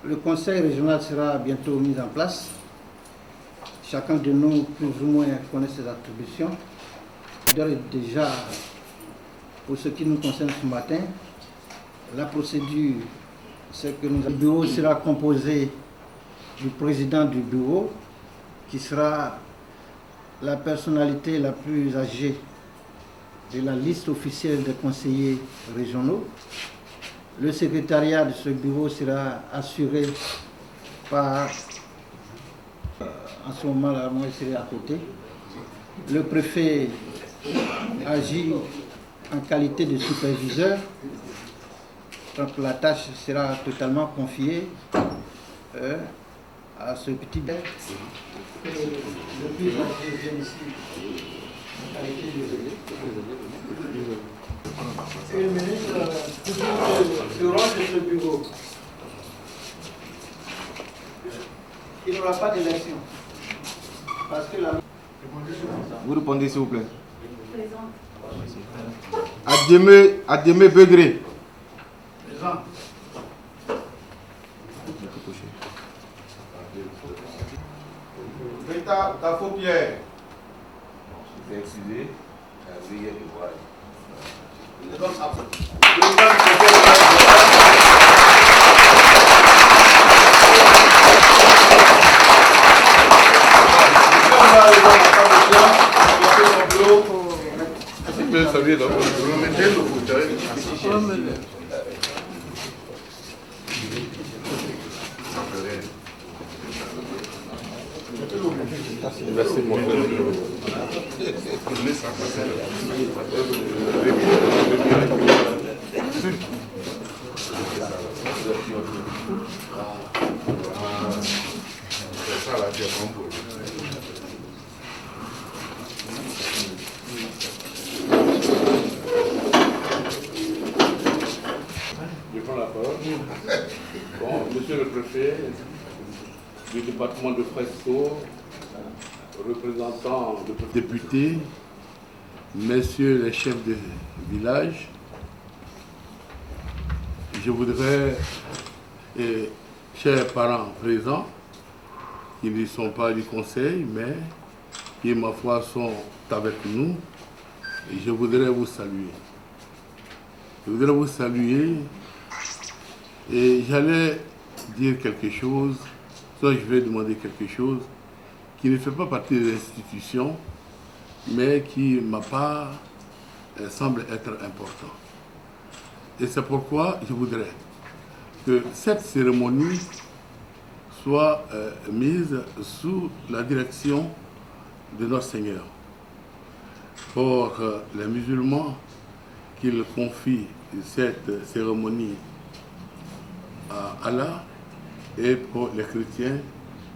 Le conseil régional sera bientôt mis en place. Chacun de nous, plus ou moins, connaît ses attributions. Déjà, pour ce qui nous concerne ce matin, la procédure, c'est que le bureau sera composé du président du bureau, qui sera la personnalité la plus âgée de la liste officielle des conseillers régionaux. Le secrétariat de ce bureau sera assuré par, en ce moment-là, moi je serai à côté. Le préfet agit en qualité de superviseur, donc la tâche sera totalement confiée à ce petit bec. Le plus âgé vient ici en qualité de... Et le ministre se rend de ce bureau. Il n'y aura pas d'élection. Parce que la... Vous répondez s'il vous plaît. Présent. Adjemé Begré. Présent. Rita Dafo Pierre. Je vais excuser. Veuillez le voir. Merci mon frère. Je prends la parole. Bon, monsieur le préfet du département de Fresco, représentant de députés, messieurs les chefs de village, je voudrais, chers parents présents, qui ne sont pas du conseil, mais qui, ma foi, sont avec nous, et je voudrais vous saluer. Je voudrais vous saluer et j'allais dire quelque chose, soit je vais demander quelque chose qui ne fait pas partie de l'institution, mais qui, ma part, semble être important. Et c'est pourquoi je voudrais que cette cérémonie soit mise sous la direction de notre Seigneur. Pour les musulmans, qu'il confie cette cérémonie à Allah, et pour les chrétiens,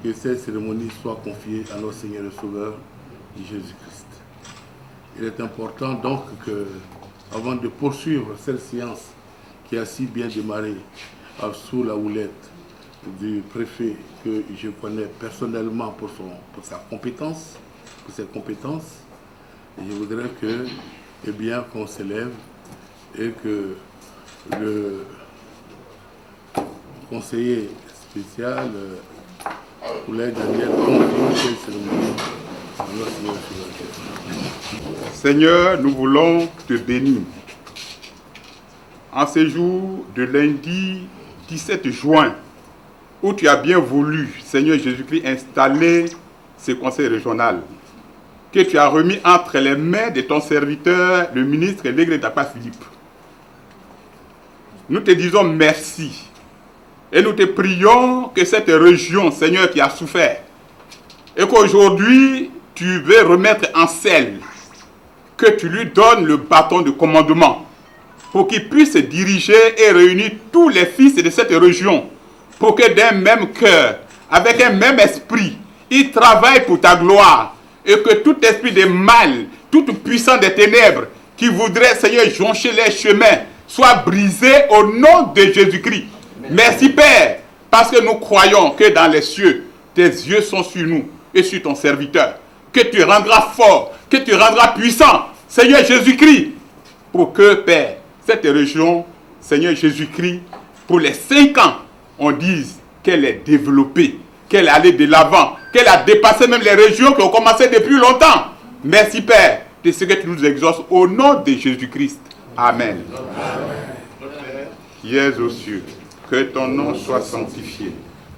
que cette cérémonie soit confiée à notre Seigneur et Sauveur Jésus-Christ. Il est important donc que, avant de poursuivre cette séance qui a si bien démarré sous la houlette du préfet que je connais personnellement pour ses compétences, je voudrais que, eh bien, qu'on s'élève et que le conseiller spécial Poulet Daniel confie cette cérémonie à notre Seigneur. Seigneur, nous voulons te bénir. En ce jour de lundi 17 juin, où tu as bien voulu, Seigneur Jésus-Christ, installer ce conseil régional, que tu as remis entre les mains de ton serviteur, le ministre Légré Dapa Philippe. Nous te disons merci. Et nous te prions que cette région, Seigneur, qui a souffert, et qu'aujourd'hui, tu veux remettre en selle, que tu lui donnes le bâton de commandement, pour qu'il puisse diriger et réunir tous les fils de cette région, pour que d'un même cœur, avec un même esprit, ils travaillent pour ta gloire, et que tout esprit de mal, toute puissance des ténèbres, qui voudrait, Seigneur, joncher les chemins, soit brisé au nom de Jésus-Christ. Merci Père, parce que nous croyons que dans les cieux, tes yeux sont sur nous et sur ton serviteur. Que tu rendras fort, que tu rendras puissant, Seigneur Jésus-Christ, pour que, Père, cette région, Seigneur Jésus-Christ, pour les 5 ans, on dise qu'elle est développée, qu'elle est allée de l'avant, qu'elle a dépassé même les régions qui ont commencé depuis longtemps. Merci Père de ce que tu nous exauces au nom de Jésus-Christ. Amen. Qui es aux cieux, que ton nom soit sanctifié,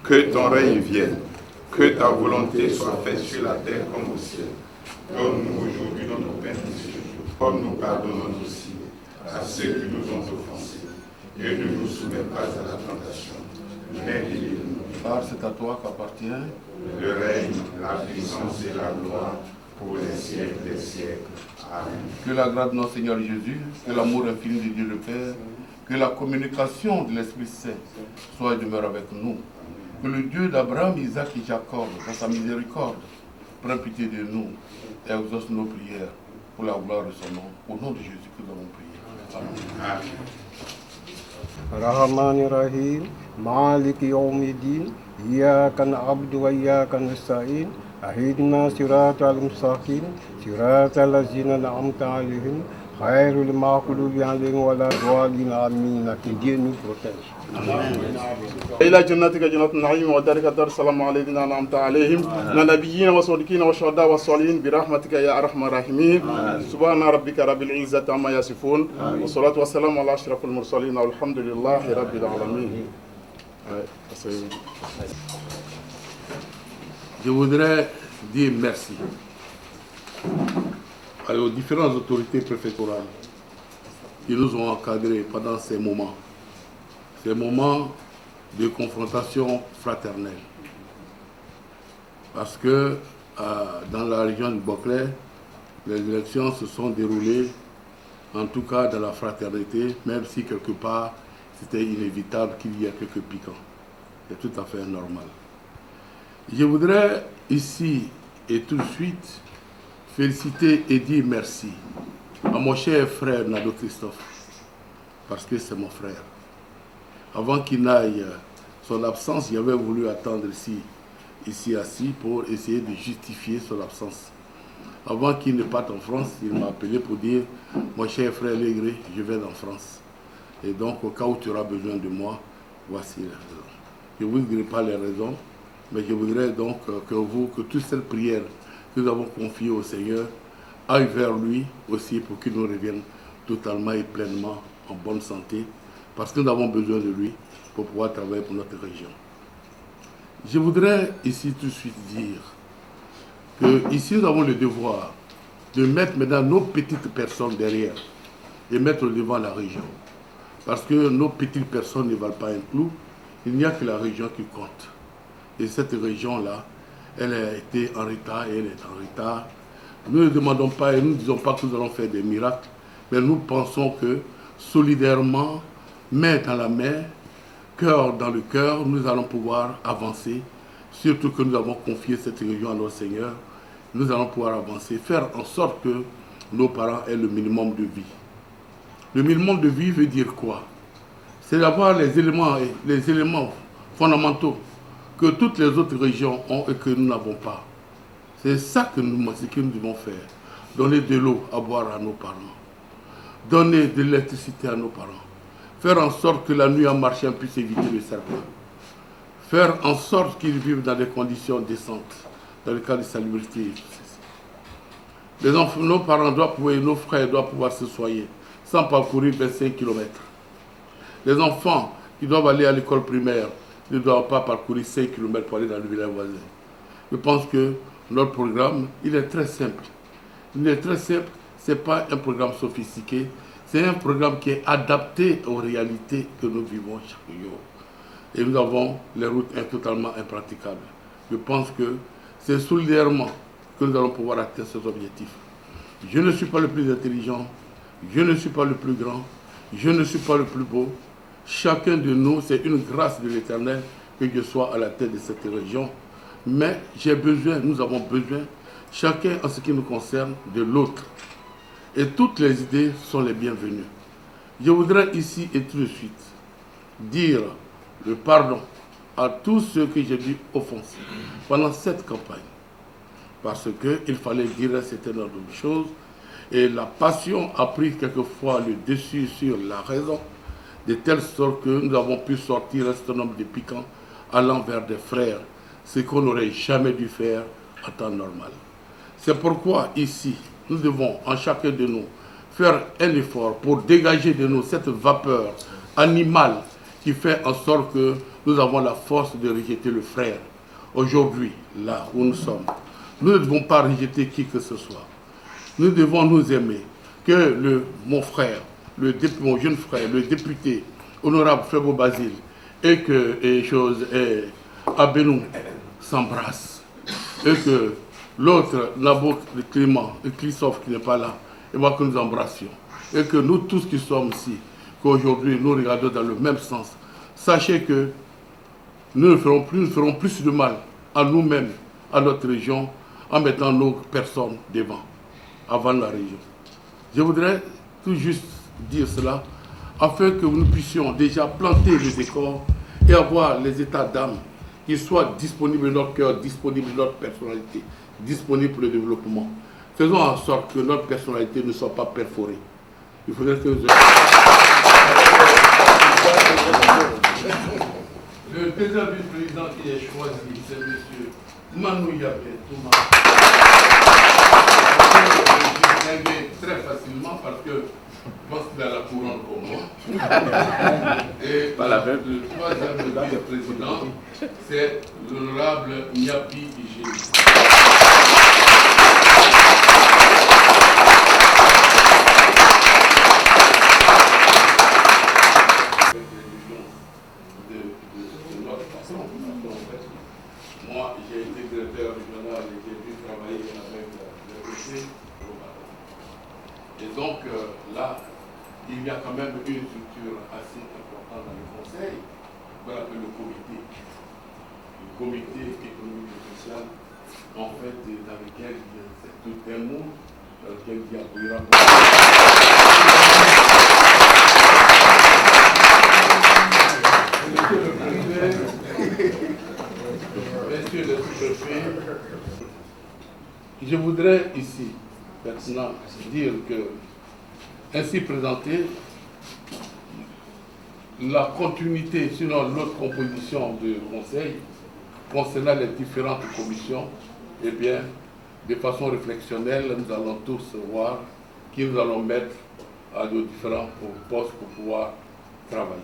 que ton règne vienne, que ta volonté soit faite sur la terre comme au ciel. Donne-nous aujourd'hui notre pain quotidien, comme nous pardonnons aussi à ceux qui nous ont offensés. Et ne nous soumets pas à la tentation, mais délivre-nous. Car c'est à toi qu'appartient Le règne, la puissance et la gloire pour les siècles des siècles. Amen. que la grâce de notre Seigneur Jésus, que l'amour infini de Dieu le Père, que la communication de l'Esprit Saint soit et demeure avec nous. Que le Dieu d'Abraham, Isaac et Jacob, dans sa miséricorde, prenne pitié de nous et exauce nos prières pour la gloire de son nom. Au nom de Jésus que nous avons prié. Amen. الرحمن الرحيم مالك يوم الدين إياك نعبد وإياك نستعين اهدنا صراط المستقيم صراط الذين أنعمت عليهم غير المغضوب عليهم ولا الضالين آمين. Que Dieu nous protège. إلى جنتك جنة النعيم ودارك دار السلام علينا أنعمت عليهم من النبيين والصديقين والشهداء والصالحين برحمتك يا أرحم الراحمين. سبحان ربك رب العزة عما يصفون والصلاة والسلام على أشرف المرسلين والحمد لله رب العالمين. Je voudrais dire merci aux différentes autorités préfectorales qui nous ont encadrés pendant ces moments de confrontation fraternelle. Parce que dans la région du Boclé, les élections se sont déroulées, en tout cas dans la fraternité, même si quelque part c'était inévitable qu'il y ait quelques piquants. C'est tout à fait normal. Je voudrais ici et tout de suite féliciter et dire merci à mon cher frère Nado Christophe, parce que c'est mon frère. Avant qu'il n'aille son absence, j'avais voulu attendre ici assis pour essayer de justifier son absence. Avant qu'il ne parte en France, il m'a appelé pour dire « Mon cher frère Légré, je vais en France. Et donc, au cas où tu auras besoin de moi, voici les raisons. » Je ne vous dirai pas les raisons, mais je voudrais donc que toutes ces prières que nous avons confiées au Seigneur aillent vers lui aussi pour qu'il nous revienne totalement et pleinement en bonne santé, parce que nous avons besoin de lui pour pouvoir travailler pour notre région. Je voudrais ici tout de suite dire que ici nous avons le devoir de mettre maintenant nos petites personnes derrière et mettre devant la région. Parce que nos petites personnes ne valent pas un clou, il n'y a que la région qui compte. Et cette région-là, elle a été en retard et elle est en retard. Nous ne demandons pas et nous ne disons pas que nous allons faire des miracles, mais nous pensons que solidairement, main dans la main, cœur dans le cœur, nous allons pouvoir avancer. Surtout que nous avons confié cette région à notre Seigneur, nous allons pouvoir avancer, faire en sorte que nos parents aient le minimum de vie. Le minimum de vie veut dire quoi? C'est d'avoir les éléments fondamentaux que toutes les autres régions ont et que nous n'avons pas. C'est ça que nous devons faire. Donner de l'eau à boire à nos parents. Donner de l'électricité à nos parents. Faire en sorte que la nuit en marchant puisse éviter le serpent. Faire en sorte qu'ils vivent dans des conditions décentes, dans le cas de salubrité. Nos parents doivent pouvoir, nos frères doivent pouvoir se soigner sans parcourir 25 km. Les enfants qui doivent aller à l'école primaire ne doivent pas parcourir 5 km pour aller dans le village voisin. Je pense que notre programme, il est très simple. Il est très simple, ce n'est pas un programme sophistiqué, c'est un programme qui est adapté aux réalités que nous vivons chaque jour. Et nous avons les routes totalement impraticables. Je pense que c'est solidairement que nous allons pouvoir atteindre ces objectifs. Je ne suis pas le plus intelligent, je ne suis pas le plus grand, je ne suis pas le plus beau. Chacun de nous, c'est une grâce de l'Éternel que je sois à la tête de cette région. Mais j'ai besoin, nous avons besoin, chacun en ce qui nous concerne, de l'autre. Et toutes les idées sont les bienvenues. Je voudrais ici et tout de suite dire le pardon à tous ceux que j'ai dû offenser pendant cette campagne. Parce qu'il fallait dire un certain nombre de choses. Et la passion a pris quelquefois le dessus sur la raison, de telle sorte que nous avons pu sortir un certain nombre de piquants allant vers des frères, ce qu'on n'aurait jamais dû faire en temps normal. C'est pourquoi ici, nous devons, en chacun de nous, faire un effort pour dégager de nous cette vapeur animale qui fait en sorte que nous avons la force de rejeter le frère. Aujourd'hui, là où nous sommes, nous ne devons pas rejeter qui que ce soit. Nous devons nous aimer. Que mon frère, mon jeune frère, le député, honorable Frère Basile, et que Abenou s'embrassent. Et que l'autre, Nabok, le Clément, le Christophe qui n'est pas là, et moi que nous embrassions. Et que nous tous qui sommes ici, qu'aujourd'hui nous regardons dans le même sens. Sachez que nous ne ferons plus de mal à nous-mêmes, à notre région, en mettant nos personnes devant, avant la région. Je voudrais tout juste dire cela, afin que nous puissions déjà planter le décor et avoir les états d'âme qui soient disponibles dans notre cœur, disponibles dans notre personnalité, disponibles pour le développement. Faisons en sorte que notre personnalité ne soit pas perforée. Il faudrait que le deuxième vice-président qui est choisi, c'est M. Manou Yabé Touma. Je distingue très facilement parce que je pense qu'il a la couronne comme moi. Et le troisième vice-président, c'est l'honorable Niapi Igé. Moi, j'ai été directeur régional et j'ai dû travailler avec le PC. Et donc, là, il y a quand même une structure assez importante dans le conseil, qu'on appelle le comité. Le comité économique et social, en fait, dans lequel c'est tout un monde, dans lequel il y a eu Je voudrais ici, maintenant, dire que, ainsi présenté, la continuité, sinon l'autre composition du Conseil, concernant les différentes commissions, eh bien, de façon réflexionnelle, nous allons tous voir qui nous allons mettre à nos différents postes pour pouvoir travailler.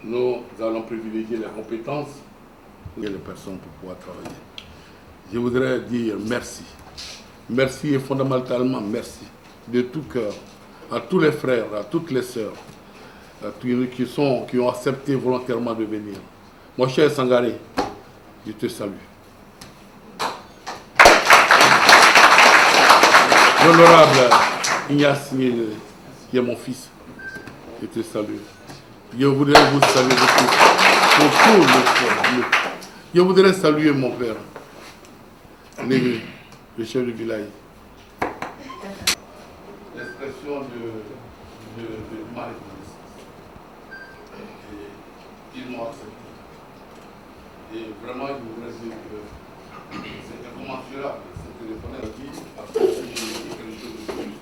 Nous allons privilégier les compétences et les personnes pour pouvoir travailler. Je voudrais dire merci. Merci et fondamentalement merci de tout cœur à tous les frères, à toutes les sœurs qui ont accepté volontairement de venir. Mon cher Sangaré, je te salue. L'honorable Ignace Niele, qui est mon fils, je te salue. Je voudrais vous saluer pour tout le peuple. Je voudrais saluer mon père, le chef du village. L'expression de ma reconnaissance. Ils m'ont accepté. Et vraiment, je voudrais dire que c'est incommensurable. C'est téléphoner à qui parce que j'ai dit quelque chose de plus.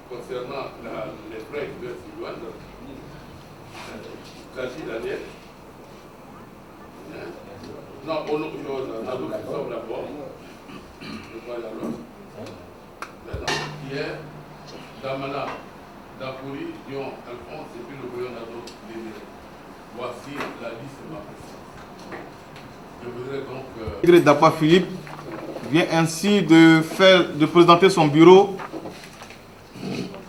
Concernant les frères qui doivent s'y joindre, Kachi Daniel, non, on a d'abord, je vois la l'autre, Pierre, Damana, Dapouri, Dion, Alphonse, et puis le voyant d'Ado, voici la liste de ma présence. Je voudrais donc... Dapa Philippe vient ainsi de présenter son bureau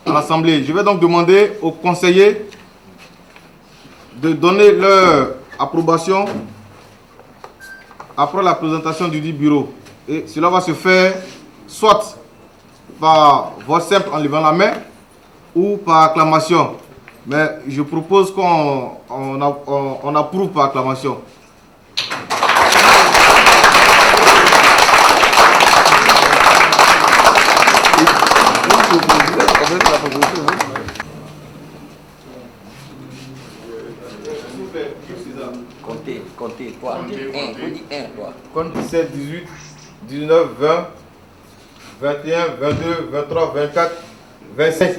à l'Assemblée. Je vais donc demander aux conseillers de donner leur approbation après la présentation du dit bureau. Et cela va se faire soit par vote simple en levant la main ou par acclamation. Mais je propose qu'on approuve par acclamation. faire, César. Comptez, toi. Un, vous dites un, toi. Compte 17, 18, 19, 20, 21, 22, 23, 24, 25.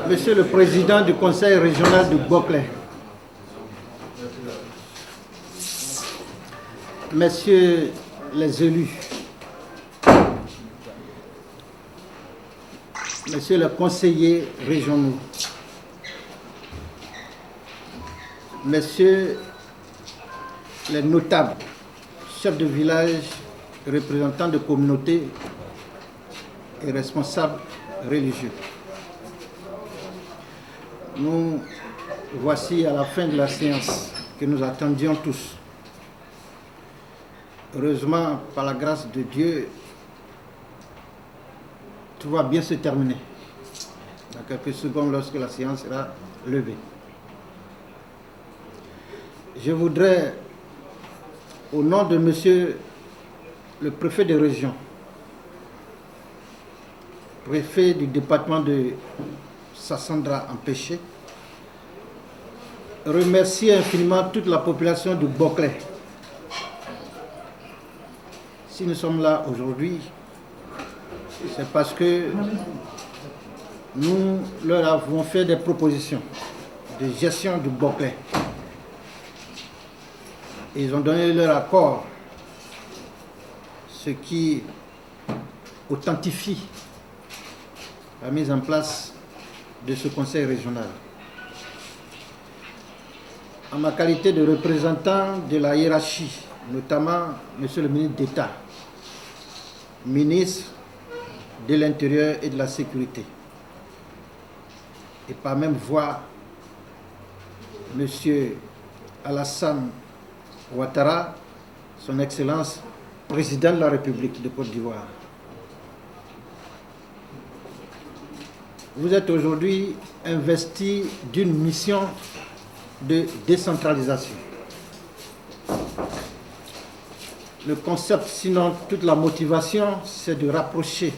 Monsieur le Président du Conseil régional de Boclé, Messieurs les élus, Messieurs les conseillers régionaux, Messieurs les notables, chefs de village, représentants de communautés et responsables religieux. Nous voici à la fin de la séance que nous attendions tous. Heureusement, par la grâce de Dieu, tout va bien se terminer. Dans quelques secondes, lorsque la séance sera levée. Je voudrais, au nom de Monsieur le préfet de région, préfet du département de Sassandra Empêché, remercier infiniment toute la population de Boclé. Si nous sommes là aujourd'hui, c'est parce que nous leur avons fait des propositions de gestion du Boclé. Ils ont donné leur accord, ce qui authentifie la mise en place de ce conseil régional. En ma qualité de représentant de la hiérarchie, notamment Monsieur le ministre d'État, ministre de l'Intérieur et de la Sécurité, et par même voie, Monsieur Alassane Ouattara, son Excellence, président de la République de Côte d'Ivoire. Vous êtes aujourd'hui investi d'une mission de décentralisation. Le concept, sinon toute la motivation, c'est de rapprocher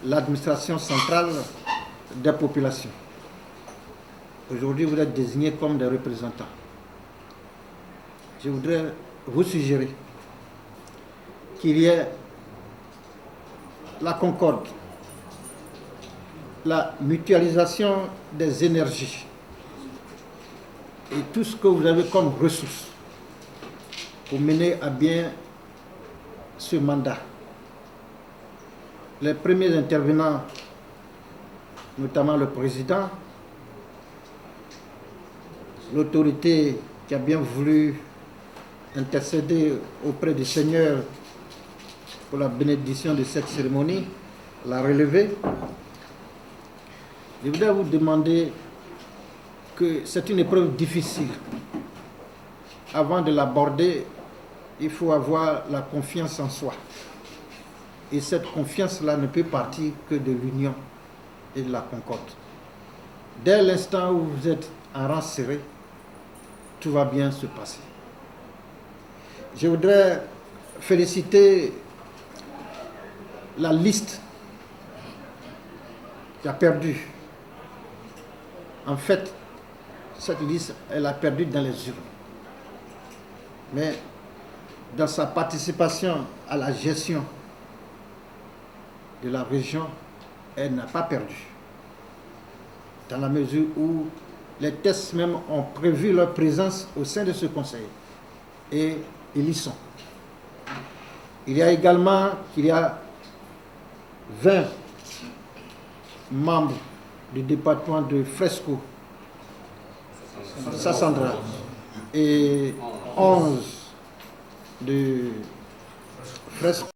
l'administration centrale des populations. Aujourd'hui, vous êtes désignés comme des représentants. Je voudrais vous suggérer qu'il y ait la concorde, la mutualisation des énergies et tout ce que vous avez comme ressources pour mener à bien ce mandat. Les premiers intervenants, notamment le président, l'autorité qui a bien voulu intercéder auprès du Seigneur pour la bénédiction de cette cérémonie, l'a relevé. Je voudrais vous demander que c'est une épreuve difficile. Avant de l'aborder, il faut avoir la confiance en soi. Et cette confiance-là ne peut partir que de l'union et de la concorde. Dès l'instant où vous êtes en rang serré, tout va bien se passer. Je voudrais féliciter la liste qui a perdu. En fait, cette liste, elle a perdu dans les urnes. Mais dans sa participation à la gestion de la région, elle n'a pas perdu. Dans la mesure où les tests même ont prévu leur présence au sein de ce conseil. Et ils y sont. Il y a également 20 membres du département de Fresco, Sassandra, et 11 de Fresco.